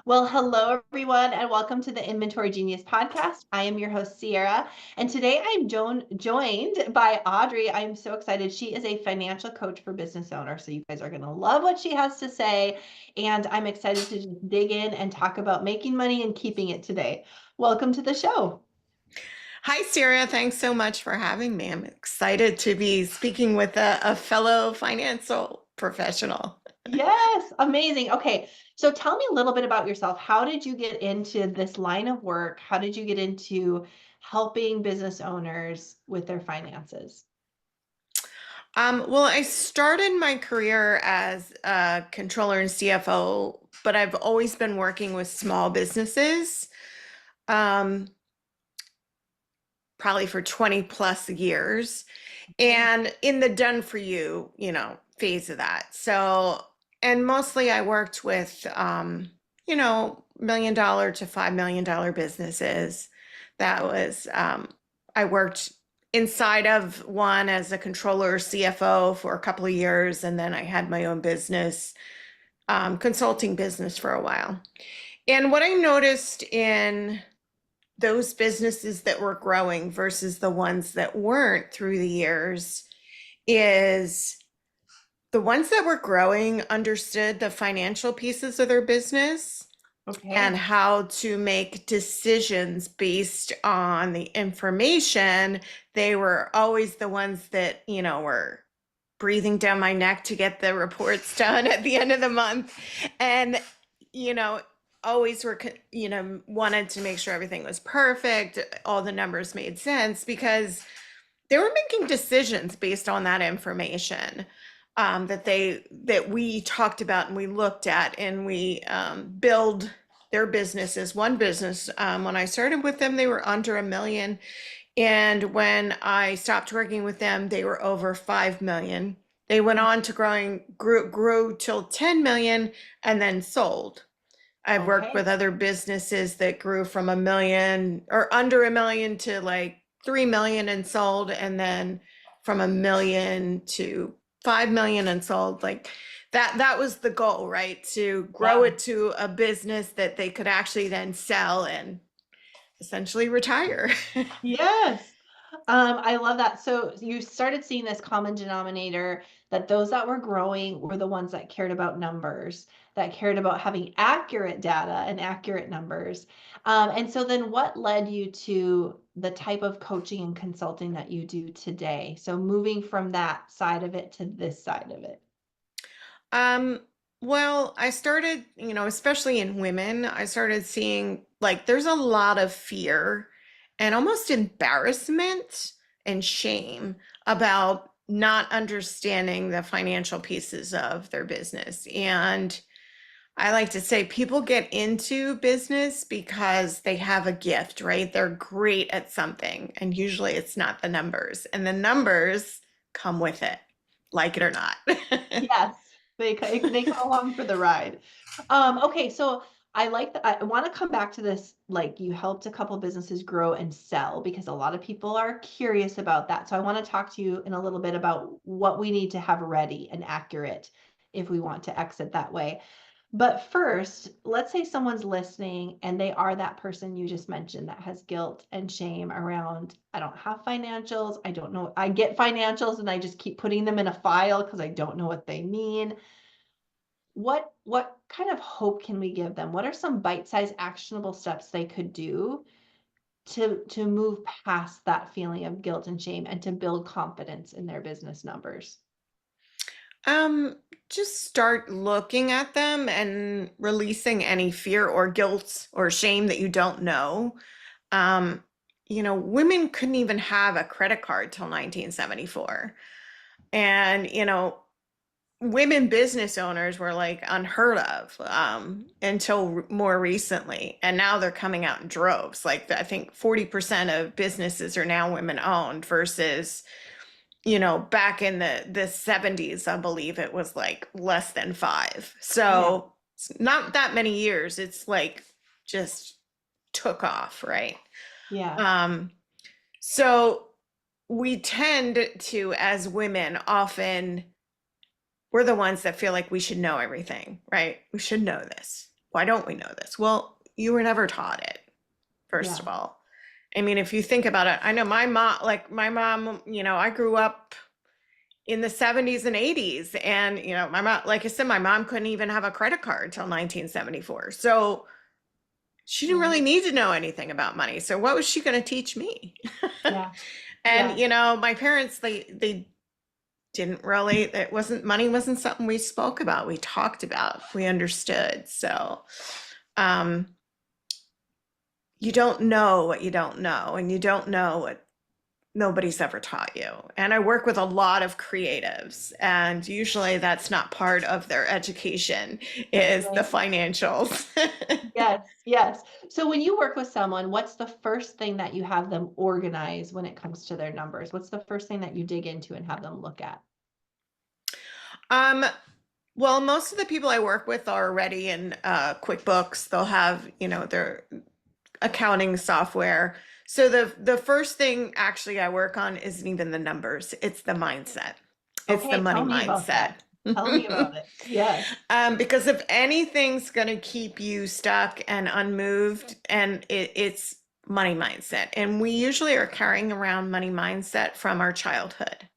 Well, hello everyone, and welcome to the Inventory Genius podcast. I am your host, Ciara, and today I'm joined by Audrey. I'm so excited. She is a financial coach for business owners, so you guys are going to love what she has to say, and I'm excited to just dig in and talk about making money and keeping it today. Welcome to the show. Hi, Ciara. Thanks so much for having me. I'm excited to be speaking with a fellow financial professional. Yes, amazing. Okay, so tell me a little bit about yourself. How did you get into this line of work? How did you get into helping business owners with their finances? Well, I started my career as a controller and CFO, but I've always been working with small businesses, um, probably for 20 plus years, Okay. and in the done for you, phase of that. So, and mostly I worked with, $1 million to $5 million businesses. That was, I worked inside of one as a controller CFO for a couple of years, and then I had my own business, consulting business for a while. And what I noticed in those businesses that were growing versus the ones that weren't through the years is the ones that were growing understood the financial pieces of their business and Okay. how to make decisions based on the information. They were always the ones that, were breathing down my neck to get the reports done at the end of the month. And, you know, always were, wanted to make sure everything was perfect, all the numbers made sense because they were making decisions based on that information that we talked about and we looked at and we build their businesses. One business, when I started with them, they were under 1 million, and when I stopped working with them, they were over 5 million. They went on to grew till 10 million and then sold. I've worked Okay. with other businesses that grew from 1 million or under 1 million to like 3 million and sold, and then from 1 million to 5 million and sold. Like that was the goal, right? To grow Yeah. it to a business that they could actually then sell and essentially retire. Yes. I love that. So you started seeing this common denominator that those that were growing were the ones that cared about numbers, that cared about having accurate data and accurate numbers. And so then what led you to the type of coaching and consulting that you do today? So moving from that side of it to this side of it. Um, well, I started, especially in women, I started seeing like there's a lot of fear and almost embarrassment and shame about not understanding the financial pieces of their business. And I like to say people get into business because they have a gift, right? They're great at something, and usually it's not the numbers, and the numbers come with it, like it or not. Yes, they come along for the ride. Okay, so I like that. I want to come back to this. Like you helped a couple businesses grow and sell because a lot of people are curious about that. So I want to talk to you in a little bit about what we need to have ready and accurate if we want to exit that way. But first, let's say someone's listening and they are that person you just mentioned that has guilt and shame around, I don't have financials. I don't know. I get financials and I just keep putting them in a file because I don't know what they mean. What kind of hope can we give them? What are some bite-sized actionable steps they could do to move past that feeling of guilt and shame and to build confidence in their business numbers? Um, just start looking at them and releasing any fear or guilt or shame that you don't know. Um, Women couldn't even have a credit card till 1974. And, women business owners were like unheard of until more recently. And now they're coming out in droves. Like I think 40% of businesses are now women owned versus back in the 70s, I believe it was like less than five. Yeah. So it's not that many years. It's like just took off, right? Yeah. Um, so we tend to, as women, often we're the ones that feel like we should know everything, right? We should know this. why don't we know this? Well, you were never taught it, first Yeah. of all. I mean, if you think about it, I know my mom, I grew up in the 70s and 80s. And, my mom, like I said, my mom couldn't even have a credit card till 1974. So she didn't really Right. need to know anything about money. So what was she going to teach me? Yeah. And, Yeah. my parents, they didn't really, money wasn't something we spoke about. We talked about, we understood. So, um, you don't know what you don't know, and you don't know what nobody's ever taught you. And I work with a lot of creatives, and usually that's not part of their education is the Right. financials. Yes. Yes. So when you work with someone, what's the first thing that you have them organize when it comes to their numbers? What's the first thing that you dig into and have them look at? Um, well, most of the people I work with are already in QuickBooks. They'll have, their accounting software. So the first thing actually I work on isn't even the numbers. It's the mindset. It's the Okay, money tell me about mindset. that. Tell me about it. Yes. Because if anything's going to keep you stuck and unmoved, and it's money mindset. And we usually are carrying around money mindset from our childhood.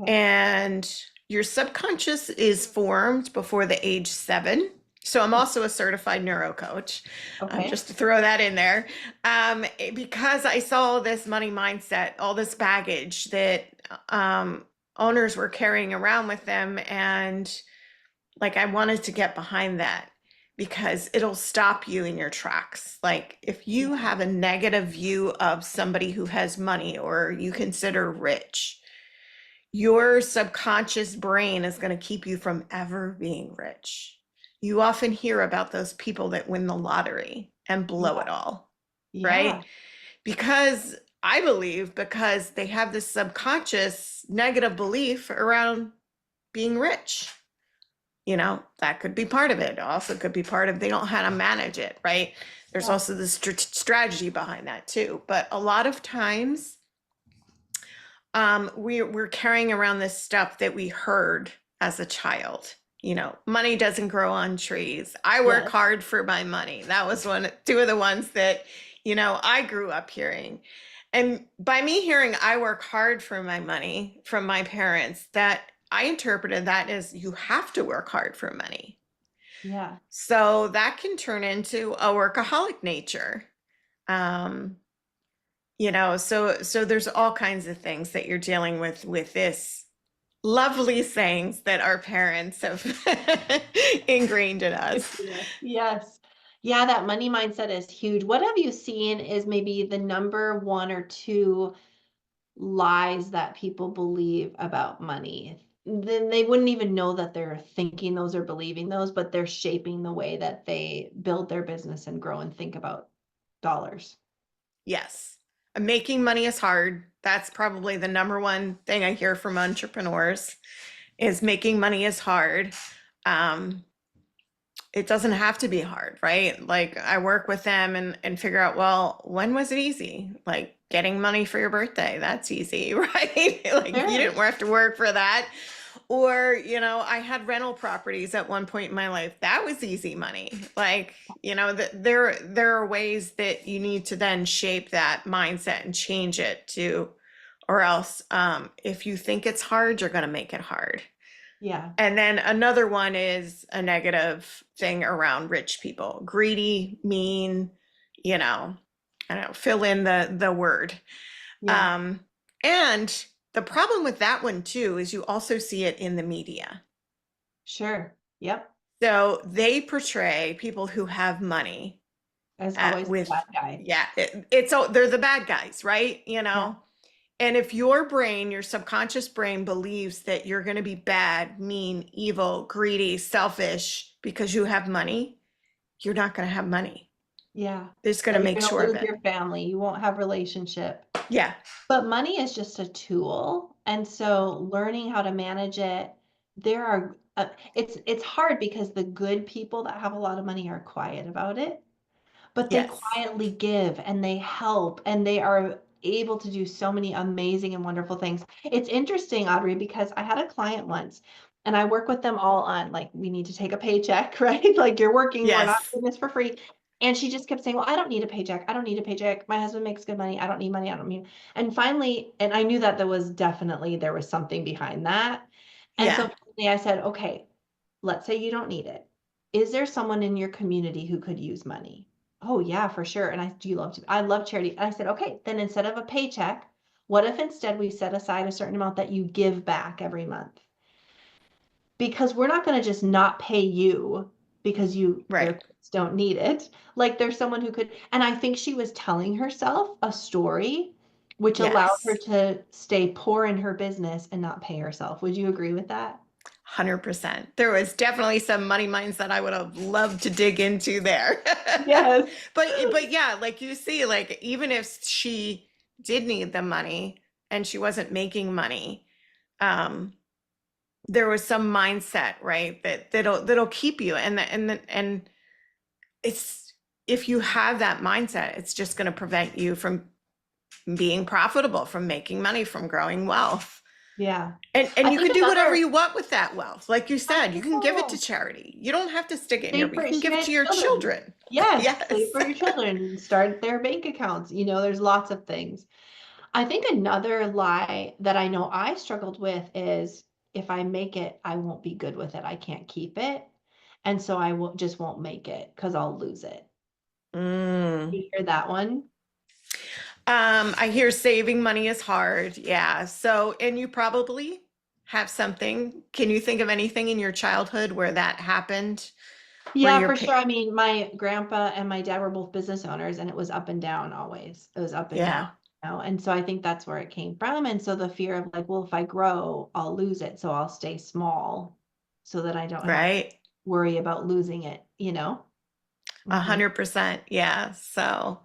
Okay. And your subconscious is formed before the age 7. So I'm also a certified neuro coach, Okay. just to throw that in there, because I saw this money mindset, all this baggage that owners were carrying around with them, and like I wanted to get behind that because it'll stop you in your tracks. Like if you Yeah. have a negative view of somebody who has money or you consider rich, your subconscious brain is going to keep you from ever being rich. You often hear about those people that win the lottery and blow Yeah. it all, right? Yeah. Because I believe because they have this subconscious negative belief around being rich. That could be part of it. Also could be part of they don't know how to manage it, right? There's Yeah. also the strategy behind that too. But a lot of times we're carrying around this stuff that we heard as a child. Money doesn't grow on trees. I work Yes. hard for my money. That was two of the ones that, I grew up hearing. And by me hearing I work hard for my money from my parents, that I interpreted that as you have to work hard for money. Yeah. So that can turn into a workaholic nature. Um, so there's all kinds of things that you're dealing with this lovely sayings that our parents have ingrained in us. Yes. Yes. Yeah, that money mindset is huge. What have you seen is maybe the number one or two lies that people believe about money? Then they wouldn't even know that they're thinking those or believing those, but they're shaping the way that they build their business and grow and think about dollars. Yes. Making money is hard. That's probably the number one thing I hear from entrepreneurs is making money is hard. Um, it doesn't have to be hard, right? Like I work with them and figure out, well, when was it easy? Like getting money for your birthday, that's easy, right? Like you Sure. didn't have to work for that. Or, I had rental properties at one point in my life. That was easy money. Like, there are ways that you need to then shape that mindset and change it to, or else if you think it's hard, you're going to make it hard. Yeah. And then another one is a negative thing around rich people, greedy, mean, you know, I don't know, fill in the word. Yeah. Um, and the problem with that one too is you also see it in the media. Sure. Yep. So they portray people who have money As always the with, bad guy. yeah, they're the bad guys, right? Yeah. And if your brain, your subconscious brain believes that you're going to be bad, mean, evil, greedy, selfish because you have money, you're not going to have money. Yeah. They're just going to That make you're sure gonna of lose it. your family. You won't have relationship. Yeah. But money is just a tool. And so learning how to manage it, there are it's hard because the good people that have a lot of money are quiet about it, but they Yes. quietly give and they help and they are able to do so many amazing and wonderful things. It's interesting, Audrey, because I had a client once. And I work with them all on like, we need to take a paycheck, right? Like you're working, we're not Yes. doing this for free. And she just kept saying, well, I don't need a paycheck. I don't need a paycheck. My husband makes good money. I don't need money. I don't need. And finally, and I knew that there was something behind that. And Yeah. so finally I said, okay, let's say you don't need it. Is there someone in your community who could use money? Oh yeah, for sure. And do you love to? I love charity. And I said, okay, then instead of a paycheck, what if instead we set aside a certain amount that you give back every month? Because we're not going to just not pay you because you air Right. quotes don't need it. Like there's someone who could, and I think she was telling herself a story which allowed her Yes. to stay poor in her business and not pay herself. Would you agree with that? 100%. There was definitely some money minds that I would have loved to dig into there. Yes. But yeah, like you see, like even if she did need the money and she wasn't making money, um, there was some mindset, right? That'll keep you. And it's if you have that mindset, it's just going to prevent you from being profitable, from making money, from growing wealth. Yeah. And I you think can do whatever another, you want with that wealth. Like you I said, you can give it to know. charity. You don't have to stick it in your, Save you for can she give it had to your children. children. Yes, save Yes. for your children, start their bank accounts. There's lots of things. I think another lie that I know I struggled with is if I make it, I won't be good with it. I can't keep it. And so I will just won't make it because I'll lose it. Mm. You hear that one? I hear saving money is hard. Yeah. So, and you probably have something. Can you think of anything in your childhood where that happened? Where Yeah, you're, for sure. I mean, my grandpa and my dad were both business owners and it was up and down always. It was up and down, yeah, And so I think that's where it came from. And so the fear of like, well, if I grow, I'll lose it. So I'll stay small so that I don't have to right. worry about losing it. A Hmm. 100%. Yeah. So,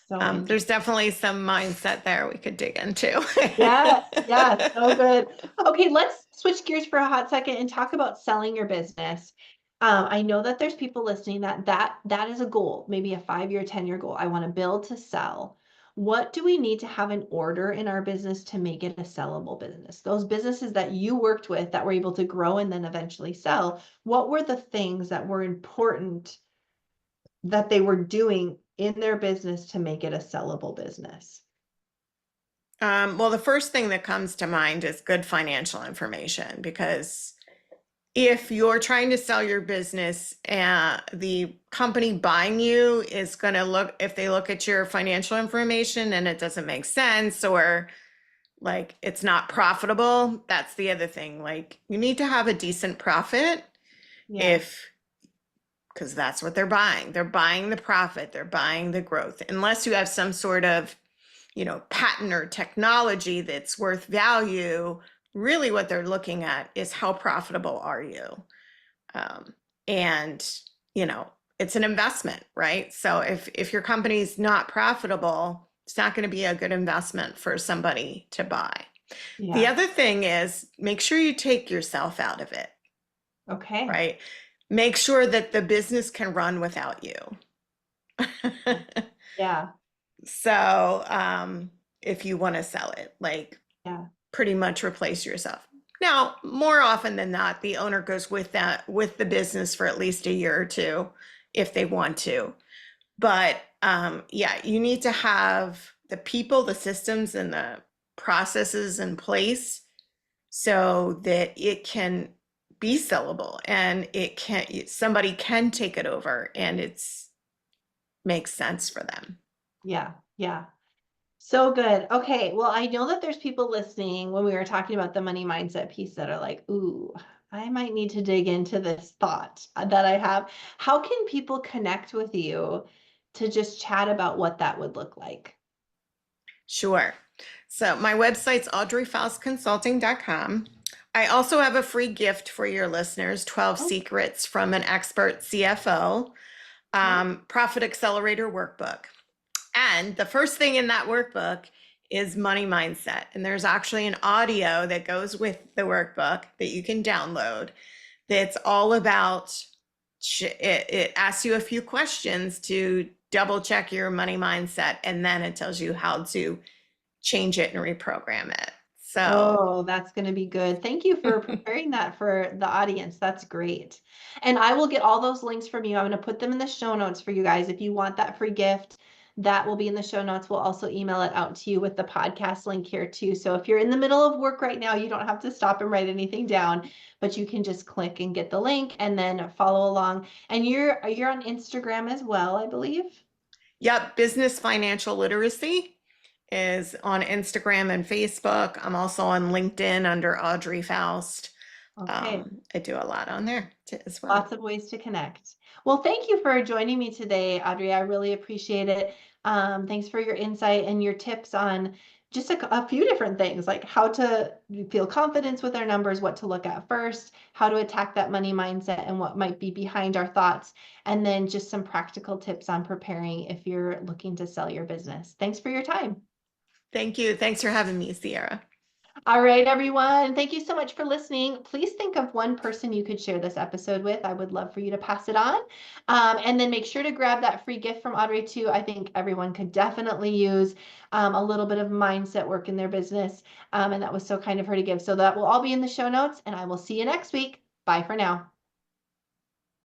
So there's interesting. definitely some mindset there we could dig into. Yes, yes, so good. Okay, let's switch gears for a hot second and talk about selling your business. I know that there's people listening that is a goal, maybe a 5-year, 10-year goal. I want to build to sell. What do we need to have in order in our business to make it a sellable business? Those businesses that you worked with that were able to grow and then eventually sell, what were the things that were important that they were doing in their business to make it a sellable business? Well, the first thing that comes to mind is good financial information because if you're trying to sell your business, the company buying you is going to look, if they look at your financial information and it doesn't make sense or like it's not profitable, that's the other thing. Like you need to have a decent profit Yeah, if, because that's what they're buying. They're buying the profit, they're buying the growth. Unless you have some sort of patent or technology that's worth value, really what they're looking at is how profitable are you? Um, and, you know, it's an investment, right? So if your company's not profitable, it's not going to be a good investment for somebody to buy. The yeah. other thing is make sure you take yourself out of it, Okay. right? Make sure that the business can run without you. Yeah, So, if you want to sell it, like yeah, pretty much replace yourself. Now, more often than not, the owner goes with the business for at least a year or two if they want to. But yeah, you need to have the people, the systems, and the processes in place so that it can be sellable and it can somebody can take it over and it's makes sense for them. yeah, yeah. So good. Okay. Well, I know that there's people listening when we were talking about the money mindset piece that are like, ooh, I might need to dig into this thought that I have. How can people connect with you to just chat about what that would look like? Sure. So my website's audreyfaustconsulting.com. I also have a free gift for your listeners, 12 Oh, secrets from an expert CFO, okay. profit accelerator workbook. And the first thing in that workbook is money mindset. And there's actually an audio that goes with the workbook that you can download that's all about it asks you a few questions to double check your money mindset and then it tells you how to change it and reprogram it. So Oh, that's going to be good. Thank you for preparing that for the audience. That's great. And I will get all those links from you. I'm going to put them in the show notes for you guys. If you want that free gift, that will be in the show notes. We'll also email it out to you with the podcast link here too. So if you're in the middle of work right now, you don't have to stop and write anything down, but you can just click and get the link and then follow along. And you're on Instagram as well, I believe. yep, business financial literacy is on Instagram and Facebook. I'm also on LinkedIn under Audrey Faust. Okay. I do a lot on there as well. Lots of ways to connect. Well, thank you for joining me today, Audrey. I really appreciate it. Thanks for your insight and your tips on just a few different things, like how to feel confidence with our numbers, what to look at first, how to attack that money mindset and what might be behind our thoughts, and then just some practical tips on preparing if you're looking to sell your business. Thanks for your time. Thank you. Thanks for having me, Ciara. All right, everyone. Thank you so much for listening. Please think of one person you could share this episode with. I would love for you to pass it on. And then make sure to grab that free gift from Audrey, too. I think everyone could definitely use a little bit of mindset work in their business. And that was so kind of her to give. So that will all be in the show notes, and I will see you next week. Bye for now.